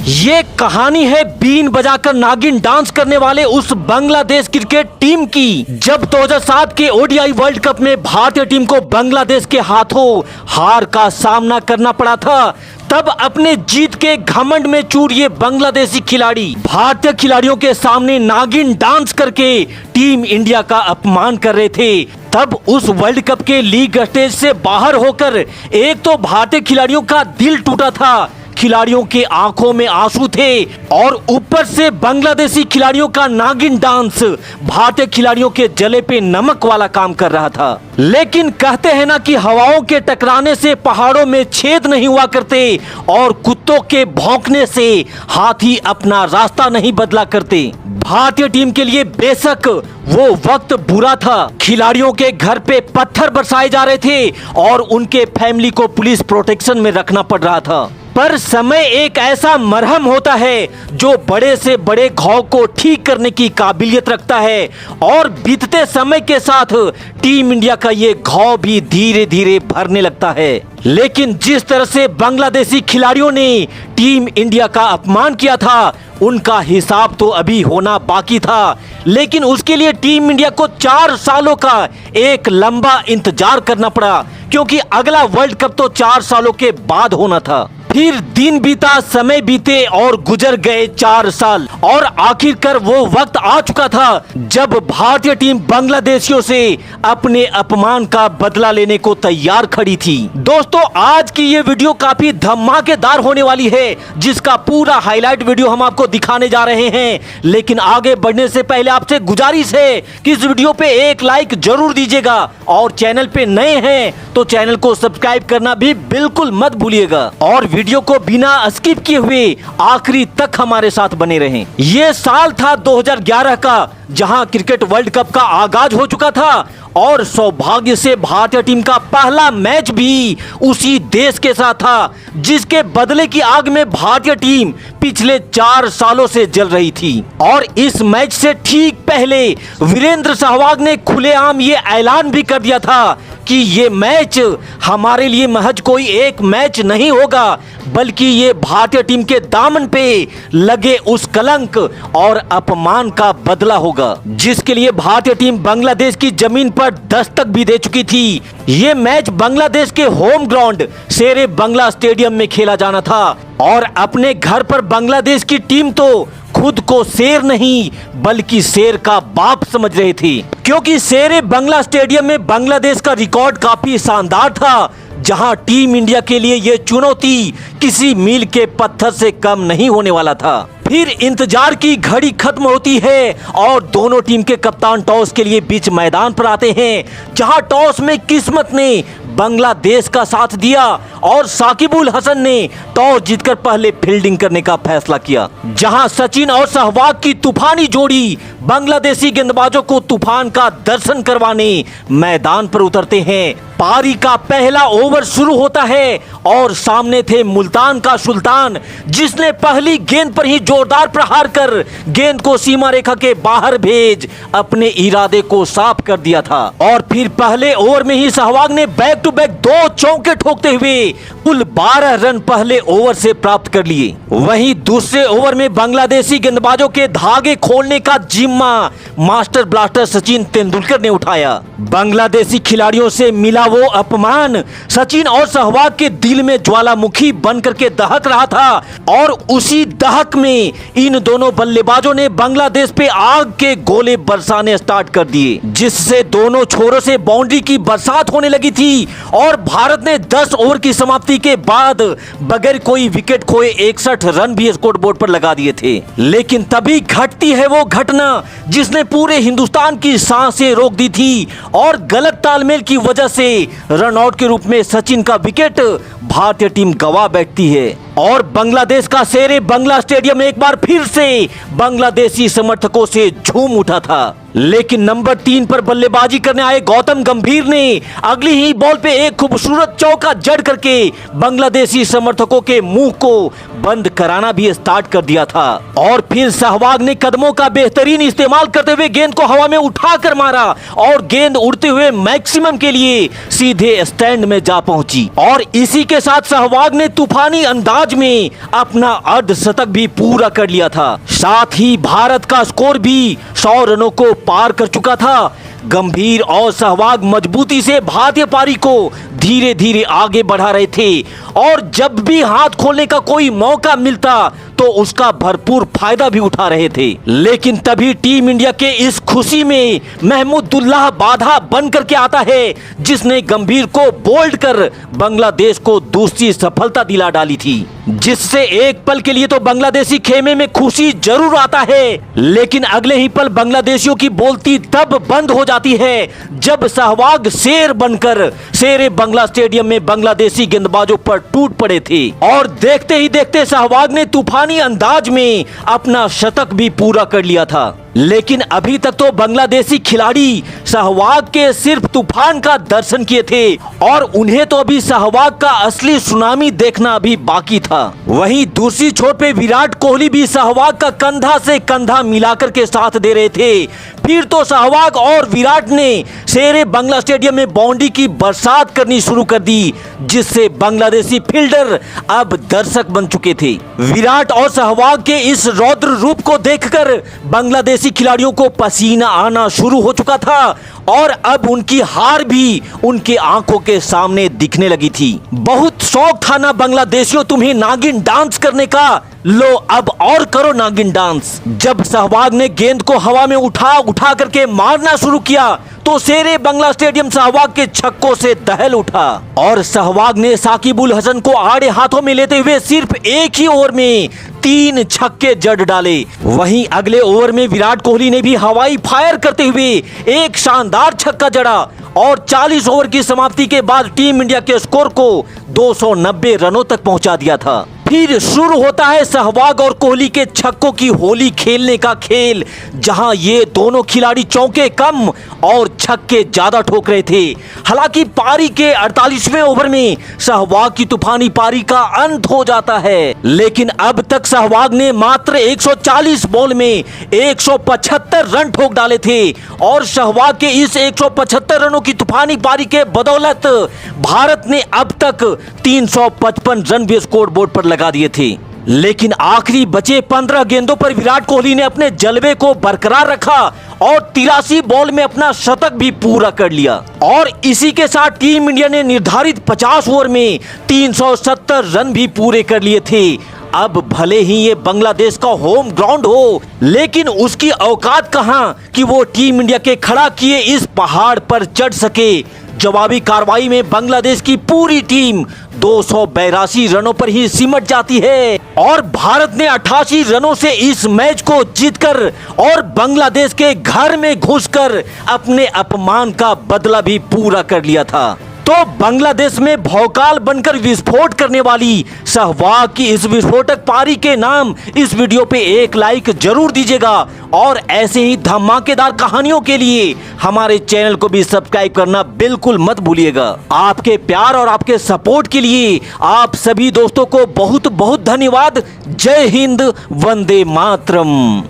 ये कहानी है बीन बजाकर नागिन डांस करने वाले उस बांग्लादेश क्रिकेट टीम की, जब 2007 के ओडीआई वर्ल्ड कप में भारतीय टीम को बांग्लादेश के हाथों हार का सामना करना पड़ा था। तब अपने जीत के घमंड में चूर ये बांग्लादेशी खिलाड़ी भारतीय खिलाड़ियों के सामने नागिन डांस करके टीम इंडिया का अपमान कर रहे थे। तब उस वर्ल्ड कप के लीग स्टेज से बाहर होकर एक तो भारतीय खिलाड़ियों का दिल टूटा था, खिलाड़ियों के आंखों में आंसू थे, और ऊपर से बांग्लादेशी खिलाड़ियों का नागिन डांस भारतीय खिलाड़ियों के जले पे नमक वाला काम कर रहा था। लेकिन कहते हैं ना कि हवाओं के टकराने से पहाड़ों में छेद नहीं हुआ करते और कुत्तों के भौंकने से हाथी अपना रास्ता नहीं बदला करते। भारतीय टीम के लिए बेशक वो वक्त बुरा था, खिलाड़ियों के घर पे पत्थर बरसाए जा रहे थे और उनके फैमिली को पुलिस प्रोटेक्शन में रखना पड़ रहा था, पर समय एक ऐसा मरहम होता है जो बड़े से बड़े घाव को ठीक करने की काबिलियत रखता है, और बीतते समय के साथ टीम इंडिया का ये घाव भी धीरे धीरे भरने लगता है। लेकिन जिस तरह से बांग्लादेशी खिलाड़ियों ने टीम इंडिया का अपमान किया था, उनका हिसाब तो अभी होना बाकी था, लेकिन उसके लिए टीम इंडिया को 4 सालों का एक लंबा इंतजार करना पड़ा, क्योंकि अगला वर्ल्ड कप तो 4 सालों के बाद होना था। फिर दिन बीता, समय बीते और गुजर गए 4 साल, और आखिरकार वो वक्त आ चुका था जब भारतीय टीम बांग्लादेशियों से अपने अपमान का बदला लेने को तैयार खड़ी थी। दोस्तों, आज की ये वीडियो काफी धमाकेदार होने वाली है, जिसका पूरा हाईलाइट वीडियो हम आपको दिखाने जा रहे हैं। लेकिन आगे बढ़ने से पहले आपसे गुजारिश है कि इस वीडियो पे एक लाइक जरूर दीजिएगा, और चैनल पे नए हैं तो चैनल को सब्सक्राइब करना भी बिल्कुल मत भूलिएगा, और वीडियो को बिना स्किप किए हुए आखिरी तक हमारे साथ बने रहें। ये साल था 2011 का, जहां क्रिकेट वर्ल्ड कप का आगाज हो चुका था, और सौभाग्य से भारतीय टीम का पहला मैच भी उसी देश के साथ था जिसके बदले की आग में भारतीय टीम पिछले 4 सालों से जल रही थी। और इस मैच से ठीक पहले वीरेंद्र सहवाग ने खुलेआम ये ऐलान भी कर दिया था कि ये मैच हमारे लिए महज कोई एक मैच नहीं होगा, बल्कि ये भारतीय टीम के दामन पे लगे उस कलंक और अपमान का बदला होगा, जिसके लिए भारतीय टीम बांग्लादेश की जमीन पर दस्तक भी दे चुकी थी। ये मैच बांग्लादेश के होम ग्राउंड शेरे बंगला स्टेडियम में खेला जाना था, और अपने घर पर बांग्लादेश की टीम तो खुद को शेर नहीं बल्कि शेर का बाप समझ रहे थे, क्योंकि शेरे बंगला स्टेडियम में बांग्लादेश का रिकॉर्ड काफी शानदार था, जहां टीम इंडिया के लिए ये चुनौती किसी मील के पत्थर से कम नहीं होने वाला था। फिर इंतजार की घड़ी खत्म होती है और दोनों टीम के कप्तान टॉस के लिए बीच मैदान पर आते हैं, जहां टॉस में किस्मत ने बांग्लादेश का साथ दिया और साकिबुल हसन ने टॉस जीतकर पहले फील्डिंग करने का फैसला किया। जहां सचिन और सहवाग की तूफानी जोड़ी बांग्लादेशी गेंदबाजों को तूफान का दर्शन करवाने मैदान पर उतरते हैं। पारी का पहला ओवर शुरू होता है और सामने थे मुल्तान का सुल्तान, जिसने पहली गेंद पर ही जोरदार प्रहार कर गेंद को सीमा रेखा के बाहर भेज अपने इरादे को साफ कर दिया था। और फिर पहले ओवर में ही सहवाग ने बैक टू बैक 2 चौके ठोकते हुए कुल 12 रन पहले ओवर से प्राप्त कर लिए। वहीं दूसरे ओवर में बांग्लादेशी गेंदबाजों के धागे खोलने का जिम्मा मास्टर ब्लास्टर सचिन तेंदुलकर ने उठाया। बांग्लादेशी खिलाड़ियों से मिला वो अपमान सचिन और सहवाग के दिल में ज्वालामुखी बनकर के दहक रहा था, और उसी दहक में इन दोनों बल्लेबाजों ने बांग्लादेश पे आग के गोले बरसाने स्टार्ट कर दिए, जिससे दोनों छोरों से बाउंड्री की बरसात होने लगी थी। और भारत ने 10 ओवर की समाप्ति के बाद बगैर कोई विकेट खोए 61 रन भी स्कोर बोर्ड पर लगा दिए थे। लेकिन तभी घटती है वो घटना जिसने पूरे हिंदुस्तान की सांसें रोक दी थी, और गलत तालमेल की वजह से रनआउट के रूप में सचिन का विकेट भारतीय टीम गवा बैठती है, और बांग्लादेश का शेरे बंगला स्टेडियम एक बार फिर से बांग्लादेशी समर्थकों से झूम उठा था। लेकिन नंबर 3 पर बल्लेबाजी करने आए गौतम गंभीर ने अगली ही बॉल पे एक खूबसूरत चौका जड़ करके बांग्लादेशी समर्थकों के मुंह को बंद कराना भी स्टार्ट कर दिया था। और फिर सहवाग ने कदमों का बेहतरीन इस्तेमाल करते हुए गेंद को हवा में उठाकर मारा, और गेंद उड़ते हुए मैक्सिमम के लिए सीधे स्टैंड में जा पहुंची। और इसी के साथ सहवाग ने तूफानी अंदाज अंदाज में अपना अर्धशतक भी पूरा कर लिया था। साथ ही भारत का स्कोर भी 100 रनों को पार कर चुका था। गंभीर और सहवाग मजबूती से भारतीय पारी को धीरे धीरे आगे बढ़ा रहे थे और जब भी हाथ खोलने का कोई मौका मिलता तो उसका भरपूर फायदा भी उठा रहे थे। लेकिन तभी टीम इंडिया के इस खुशी में महमूदुल्लाह बाधा बन करके आता है, जिसने गंभीर को बोल्ड कर बांग्लादेश को दूसरी सफलता दिला डाली थी, जिससे एक पल के लिए तो बांग्लादेशी खेमे में खुशी जरूर आता है, लेकिन अगले ही पल बांग्लादेशियों की बोलती तब बंद हो जाती है जब सहवाग शेर बनकर शेरे बंगला स्टेडियम में बांग्लादेशी गेंदबाजों पर टूट पड़े थे और देखते ही देखते सहवाग ने तूफानी अंदाज में अपना शतक भी पूरा कर लिया था। लेकिन अभी तक तो बांग्लादेशी खिलाड़ी सहवाग के सिर्फ तूफान का दर्शन किए थे और उन्हें तो अभी सहवाग का असली सुनामी देखना अभी बाकी था। वहीं दूसरी छोर पे विराट कोहली भी सहवाग का कंधा से कंधा मिलाकर के साथ दे रहे थे। फिर तो सहवाग और विराट ने शेरे बंगला स्टेडियम में बाउंड्री की बरसात करनी शुरू कर दी, जिससे बांग्लादेशी फील्डर अब दर्शक बन चुके थे। विराट और सहवाग के इस रौद्र रूप को देखकर बांग्लादेशी खिलाड़ियों को पसीना आना शुरू हो चुका था और अब उनकी हार भी उनके आंखों के सामने दिखने लगी थी। बहुत शौक था ना बांग्लादेशियों तुम्हें नागिन डांस करने का, लो अब और करो नागिन डांस। जब सहवाग ने गेंद को हवा में उठा करके मारना शुरू किया तो शेरे बंगला स्टेडियम सहवाग के छक्कों से दहल उठा और सहवाग ने साकिब उल हसन को आड़े हाथों में लेते हुए सिर्फ एक ही ओवर में 3 छक्के जड़ डाले। वहीं अगले ओवर में विराट कोहली ने भी हवाई फायर करते हुए एक शानदार छक्का जड़ा और 40 ओवर की समाप्ति के बाद टीम इंडिया के स्कोर को 290 रनों तक पहुंचा दिया था। फिर शुरू होता है सहवाग और कोहली के छक्कों की होली खेलने का खेल, जहां ये दोनों खिलाड़ी चौके कम और छक्के ज्यादा ठोक रहे थे। हालांकि पारी के 48वें ओवर में सहवाग की तूफानी पारी का अंत हो जाता है, लेकिन अब तक सहवाग ने मात्र 140 बॉल में 175 रन ठोक डाले थे और सहवाग के इस 175 रनों की तूफानी पारी के बदौलत भारत ने अब तक 355 रन भी स्कोर बोर्ड पर लगा दिए थे। लेकिन आखिरी बचे 15 गेंदों पर विराट कोहली ने अपने जलवे को बरकरार रखा और 83 बॉल में अपना शतक भी पूरा कर लिया और इसी के साथ टीम इंडिया ने निर्धारित 50 ओवर में 370 रन भी पूरे कर लिए थे। अब भले ही ये बांग्लादेश का होम ग्राउंड हो, लेकिन उसकी औकात कहां कि वो टीम इंडिया के खड़ा किए इस पहाड़ पर चढ़ सके। जवाबी कार्रवाई में बांग्लादेश की पूरी टीम 282 रनों पर ही सिमट जाती है और भारत ने 88 रनों से इस मैच को जीतकर और बांग्लादेश के घर में घुसकर अपने अपमान का बदला भी पूरा कर लिया था। तो बांग्लादेश में भौकाल बनकर विस्फोट करने वाली सहवाग की इस विस्फोटक पारी के नाम इस वीडियो पे एक लाइक जरूर दीजिएगा और ऐसे ही धमाकेदार कहानियों के लिए हमारे चैनल को भी सब्सक्राइब करना बिल्कुल मत भूलिएगा। आपके प्यार और आपके सपोर्ट के लिए आप सभी दोस्तों को बहुत बहुत धन्यवाद। जय हिंद, वंदे मातरम।